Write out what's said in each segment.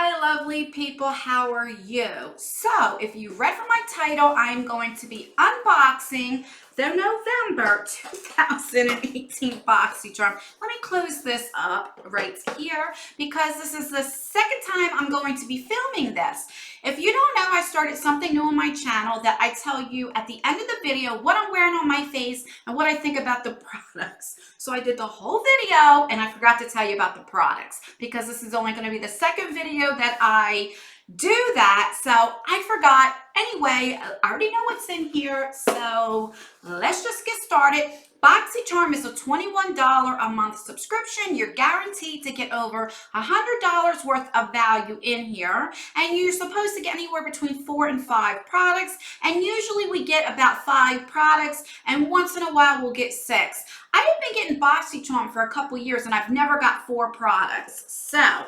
Hi, lovely people. How are you? So, if you read from my title, I'm going to be unboxing the November 2018 Boxycharm. Let me close this up right here because this is the second time I'm going to be filming this. If you don't know, I started something new on my channel that I tell you at the end of the video what I'm wearing on my face and what I think about the products. So I did the whole video and I forgot to tell you about the products because this is only going to be the second video that I do that. So I forgot. Anyway, I already know what's in here. So let's just get started. Boxycharm is a $21 a month subscription. You're guaranteed to get over $100 worth of value in here. And you're supposed to get anywhere between 4 and 5 products. And usually we get about 5 products. And once in a while we'll get 6. I've been getting Boxycharm for a couple years and I've never got 4 products. So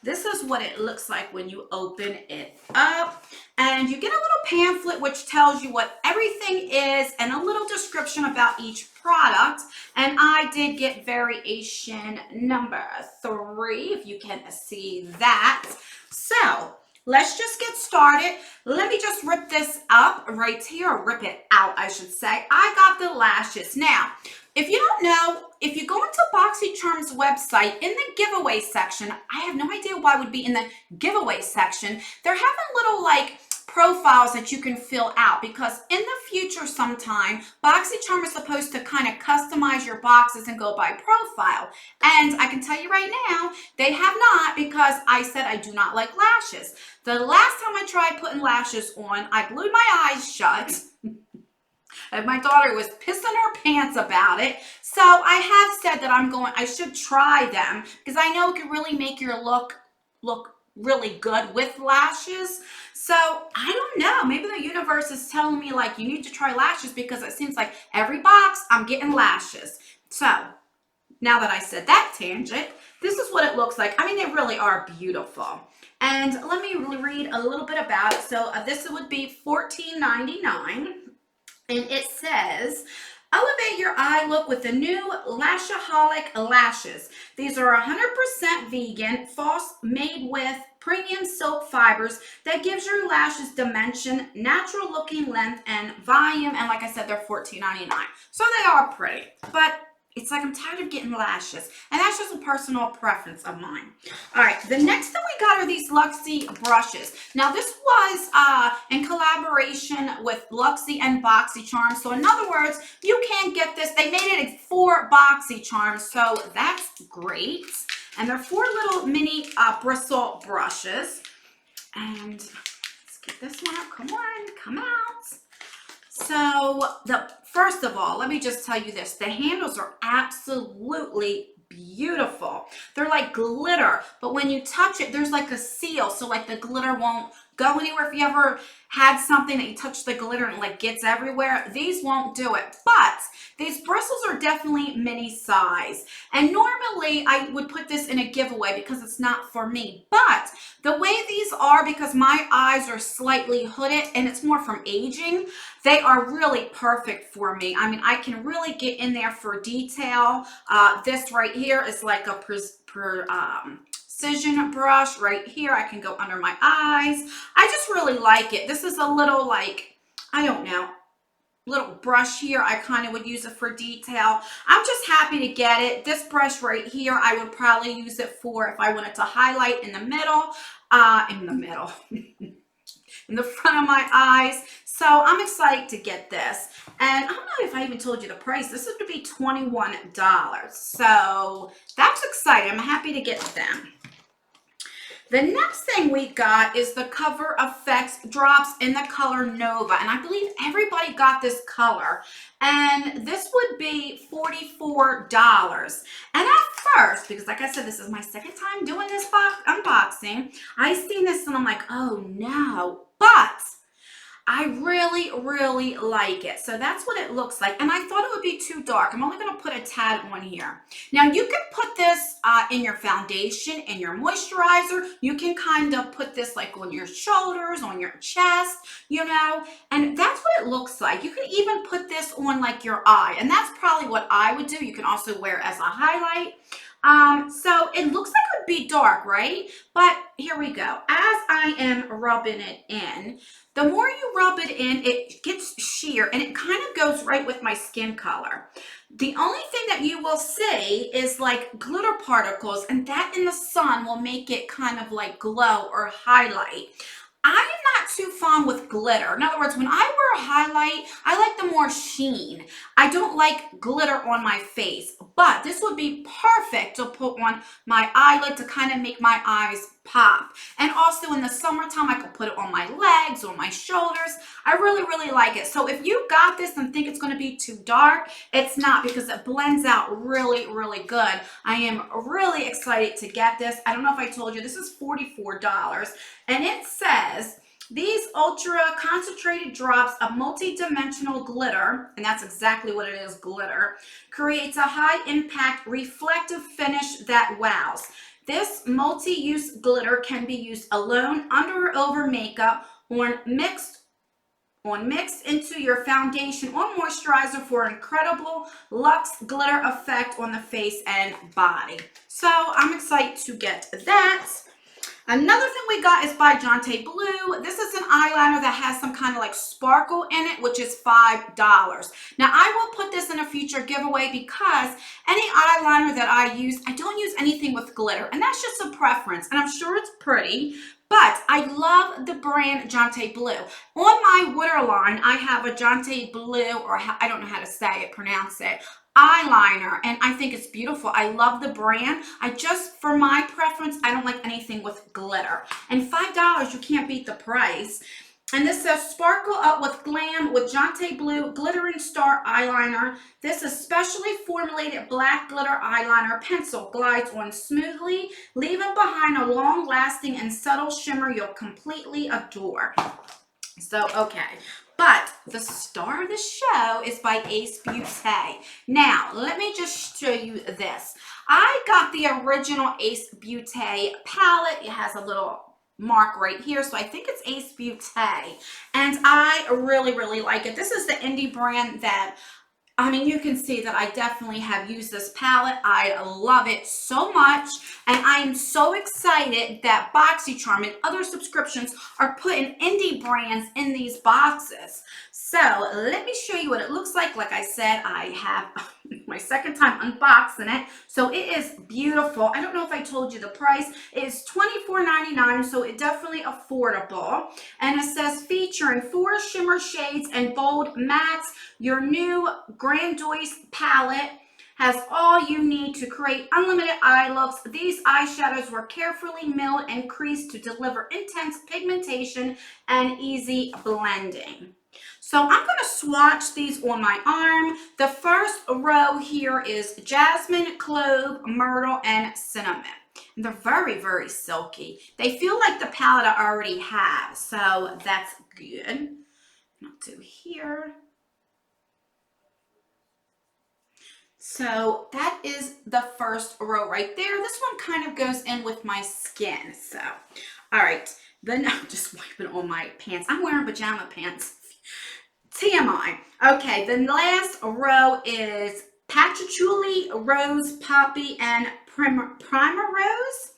this is what it looks like when you open it up. And you get a little pamphlet which tells you what everything is and a little description about each product. And I did get variation number 3, if you can see that. So let's just get started. Let me just rip this up right here, or rip it out, I should say. I got the lashes. Now, if you don't know, if you go into Boxycharm's website, in the giveaway section, I have no idea why it would be in the giveaway section, they're having little like profiles that you can fill out because in the future sometime, Boxycharm is supposed to kind of customize your boxes and go by profile. And I can tell you right now, they have not because I said I do not like lashes. The last time I tried putting lashes on, I glued my eyes shut. And my daughter was pissing her pants about it. So I have said that I should try them because I know it can really make your look really good with lashes. So I don't know, maybe the universe is telling me like you need to try lashes because it seems like every box I'm getting lashes. So now that I said that tangent, this is what it looks like. I mean, they really are beautiful. And let me read a little bit about it. So this would be $14.99. And it says, elevate your eye look with the new Lashaholic lashes. These are 100% vegan, false made with premium silk fibers that gives your lashes dimension, natural looking length, and volume. And like I said, they're $14.99. So they are pretty, but it's like I'm tired of getting lashes. And that's just a personal preference of mine. All right, the next thing we got are these Luxy brushes. Now, this was in collaboration with Luxy and Boxycharm. So in other words, you can get this. They made it for Boxycharm, so that's great. And they're 4 little mini bristle brushes. And let's get this one out. Come on, come out. So first of all, let me just tell you this. The handles are absolutely beautiful. They're like glitter, but when you touch it, there's like a seal. So like the glitter won't go anywhere. If you ever had something that you touch the glitter and like gets everywhere, these won't do it. But these bristles are definitely mini size. And normally I would put this in a giveaway because it's not for me. But the way these are, because my eyes are slightly hooded and it's more from aging, they are really perfect for me. I mean, I can really get in there for detail. This right here is like a precision brush right here. I can go under my eyes. I just really like it. This is a little like, I don't know, little brush here. I kind of would use it for detail. I'm just happy to get it. This brush right here, I would probably use it for if I wanted to highlight in the middle, in the front of my eyes. So I'm excited to get this. And I don't know if I even told you the price. This is going to be $21. So that's exciting. I'm happy to get them. The next thing we got is the Cover Effects drops in the color Nova. And I believe everybody got this color. And this would be $44. And at first, because like I said, this is my second time doing this unboxing, I seen this and I'm like, oh no. But I really, really like it. So that's what it looks like. And I thought it would be too dark. I'm only going to put a tad on here. Now, you can put this in your foundation, in your moisturizer. You can kind of put this like on your shoulders, on your chest, you know. And that's what it looks like. You can even put this on like your eye. And that's probably what I would do. You can also wear it as a highlight. So it looks like it would be dark, right? But here we go. As I am rubbing it in, the more you rub it in, it gets sheer and it kind of goes right with my skin color. The only thing that you will see is like glitter particles, and that in the sun will make it kind of like glow or highlight. I am not too fond with glitter. In other words, when I wear a highlight, I like the more sheen. I don't like glitter on my face, but this would be perfect to put on my eyelid to kind of make my eyes pop. And also in the summertime, I could put it on my legs or my shoulders. I really, really like it. So if you got this and think it's going to be too dark, it's not, because it blends out really, really good. I am really excited to get this. I don't know if I told you, this is $44. And it says, these ultra concentrated drops of multi-dimensional glitter, and that's exactly what it is, glitter, creates a high impact reflective finish that wows. This multi-use glitter can be used alone, under or over makeup, or mixed into your foundation or moisturizer for incredible luxe glitter effect on the face and body. So I'm excited to get that. Another thing we got is by Jonte Blue. This is an eyeliner that has some kind of like sparkle in it, which is $5. Now, I will put this in a future giveaway because any eyeliner that I use, I don't use anything with glitter, and that's just a preference, and I'm sure it's pretty, but I love the brand Jonte Blue. On my waterline, I have a Jonte Blue, or I don't know how to pronounce it, eyeliner, and I think it's beautiful. I love the brand. For my preference, I don't like anything with glitter. And $5, you can't beat the price. And this says, sparkle up with glam with Jonte Blue Glittering Star Eyeliner. This is specially formulated black glitter eyeliner pencil glides on smoothly, leaving behind a long-lasting and subtle shimmer you'll completely adore. So, okay. But the star of the show is by Ace Beauté. Now, let me just show you this. I got the original Ace Beauté palette. It has a little mark right here, so I think it's Ace Beauté. And I really, really like it. This is the indie brand that, I mean, you can see that I definitely have used this palette. I love it so much, and I am so excited that Boxycharm and other subscriptions are putting indie brands in these boxes. So let me show you what it looks like. Like I said, I have my second time unboxing it, so it is beautiful. I don't know if I told you the price. It is $24.99, so it's definitely affordable. And it says, featuring 4 shimmer shades and bold mattes, your new Grandiose palette has all you need to create unlimited eye looks. These eyeshadows were carefully milled and creased to deliver intense pigmentation and easy blending. So I'm going to swatch these on my arm. The first row here is jasmine, clove, myrtle, and cinnamon. And they're very, very silky. They feel like the palette I already have, so that's good. I'll do here. So that is the first row right there. This one kind of goes in with my skin. So, all right. Then I'm just wiping on my pants. I'm wearing pajama pants. TMI. Okay, the last row is patchouli, rose, poppy, and primer rose.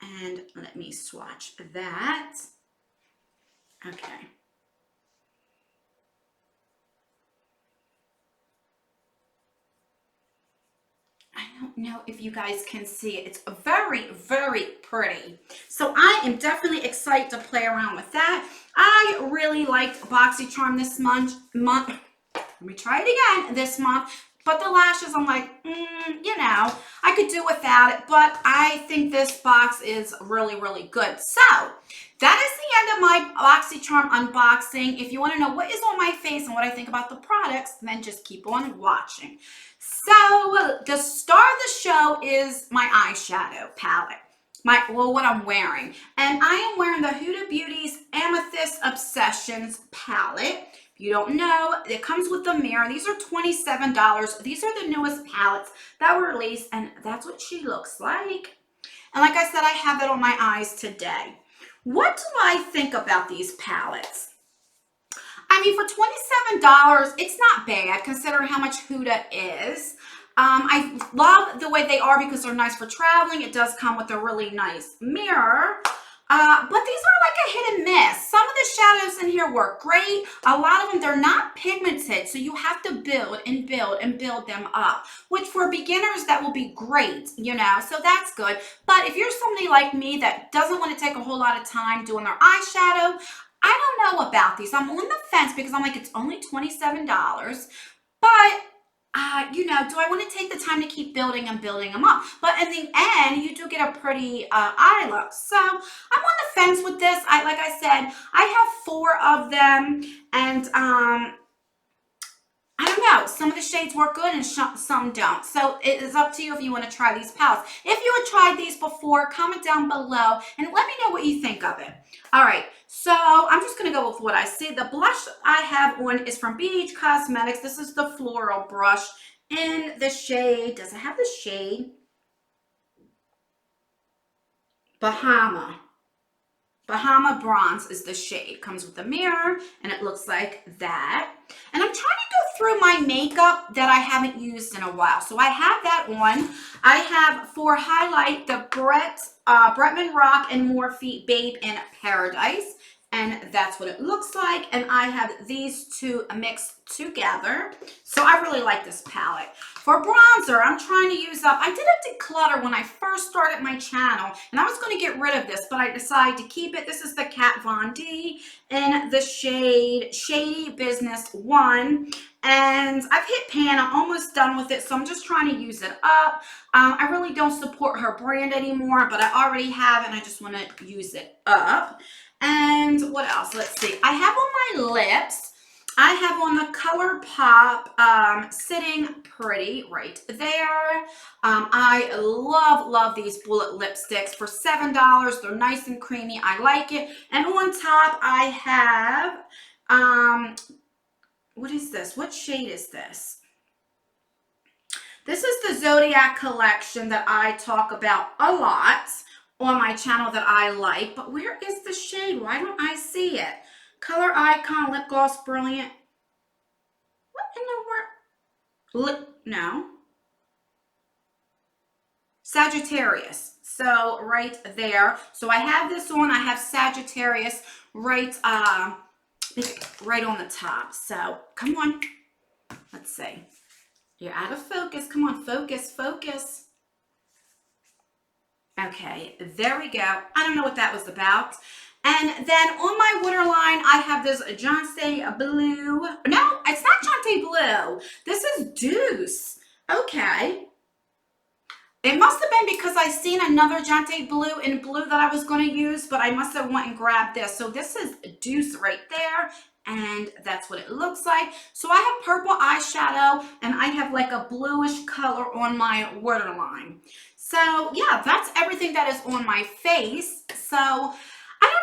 And let me swatch that. Okay. I don't know if you guys can see it. It's very, very pretty. So I am definitely excited to play around with that. I really liked Boxycharm this month. Let me try it again this month. But the lashes, I'm like, you know, I could do without it. But I think this box is really, really good. So that is the end of my Boxycharm unboxing. If you want to know what is on my face and what I think about the products, then just keep on watching. So the star of the show is my eyeshadow palette. What I'm wearing. And I am wearing the Huda Beauty's Amethyst Obsessions palette. If you don't know, it comes with the mirror. These are $27. These are the newest palettes that were released, and that's what she looks like. And like I said, I have it on my eyes today. What do I think about these palettes? I mean, for $27, it's not bad considering how much Huda is. I love the way they are because they're nice for traveling. It does come with a really nice mirror. But these are like a hit and miss. Some of the shadows in here work great. A lot of them, they're not pigmented, so you have to build and build and build them up, which for beginners, that will be great, you know, so that's good. But if you're somebody like me that doesn't want to take a whole lot of time doing their eyeshadow, I don't know about these. I'm on the fence because I'm like, it's only $27, but you know, do I want to take the time to keep building and building them up? But in the end, you do get a pretty eye look. So I'm on the fence with this. Like I said, I have 4 of them, and I don't know. Some of the shades work good and some don't. So it is up to you if you want to try these palettes. If you had tried these before, comment down below and let me know what you think of it. All right. So I'm just going to go with what I see. The blush I have on is from BH Cosmetics. This is the Floral Brush in the shade. Does it have the shade? Bahama. Bahama Bronze is the shade. Comes with a mirror and it looks like that. And I'm trying to go through my makeup that I haven't used in a while. So I have that on. I have for highlight the Bretman Rock and Morphe Babe in Paradise. And that's what it looks like. And I have these two mixed together. So I really like this palette. For bronzer, I'm trying to use up, I did a declutter when I first started my channel, and I was going to get rid of this, but I decided to keep it. This is the Kat Von D in the shade Shady Business 1, and I've hit pan. I'm almost done with it, so I'm just trying to use it up. I really don't support her brand anymore, but I already have, and I just want to use it up. And what else? Let's see. I have on my lips, I have on the ColourPop Sitting Pretty right there. I love these bullet lipsticks for $7. They're nice and creamy. I like it. And on top, I have, what is this? What shade is this? This is the Zodiac collection that I talk about a lot on my channel that I like. But where is the shade? Why don't I see it? Color Icon Lip Gloss Brilliant. What in the world? No. Sagittarius. So right there. So I have this on. I have Sagittarius right on the top. So come on. Let's see. You're out of focus. Come on, focus, focus. Okay, there we go. I don't know what that was about. And then on my waterline, I have this Jante Blue. No, it's not Jante Blue. This is Deuce. Okay. It must have been because I seen another Jante Blue in blue that I was going to use, but I must have went and grabbed this. So this is Deuce right there. And that's what it looks like. So I have purple eyeshadow and I have like a bluish color on my waterline. So yeah, that's everything that is on my face. So I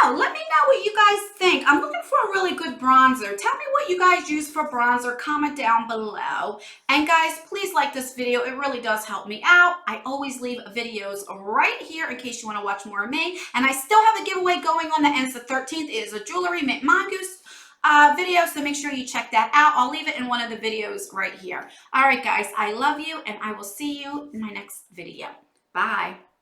don't know. Let me know what you guys think. I'm looking for a really good bronzer. Tell me what you guys use for bronzer. Comment down below. And guys, please like this video. It really does help me out. I always leave videos right here in case you want to watch more of me. And I still have a giveaway going on that ends the 13th. It is a jewelry mint mongoose video, so make sure you check that out. I'll leave it in one of the videos right here. All right, guys, I love you, and I will see you in my next video. Bye.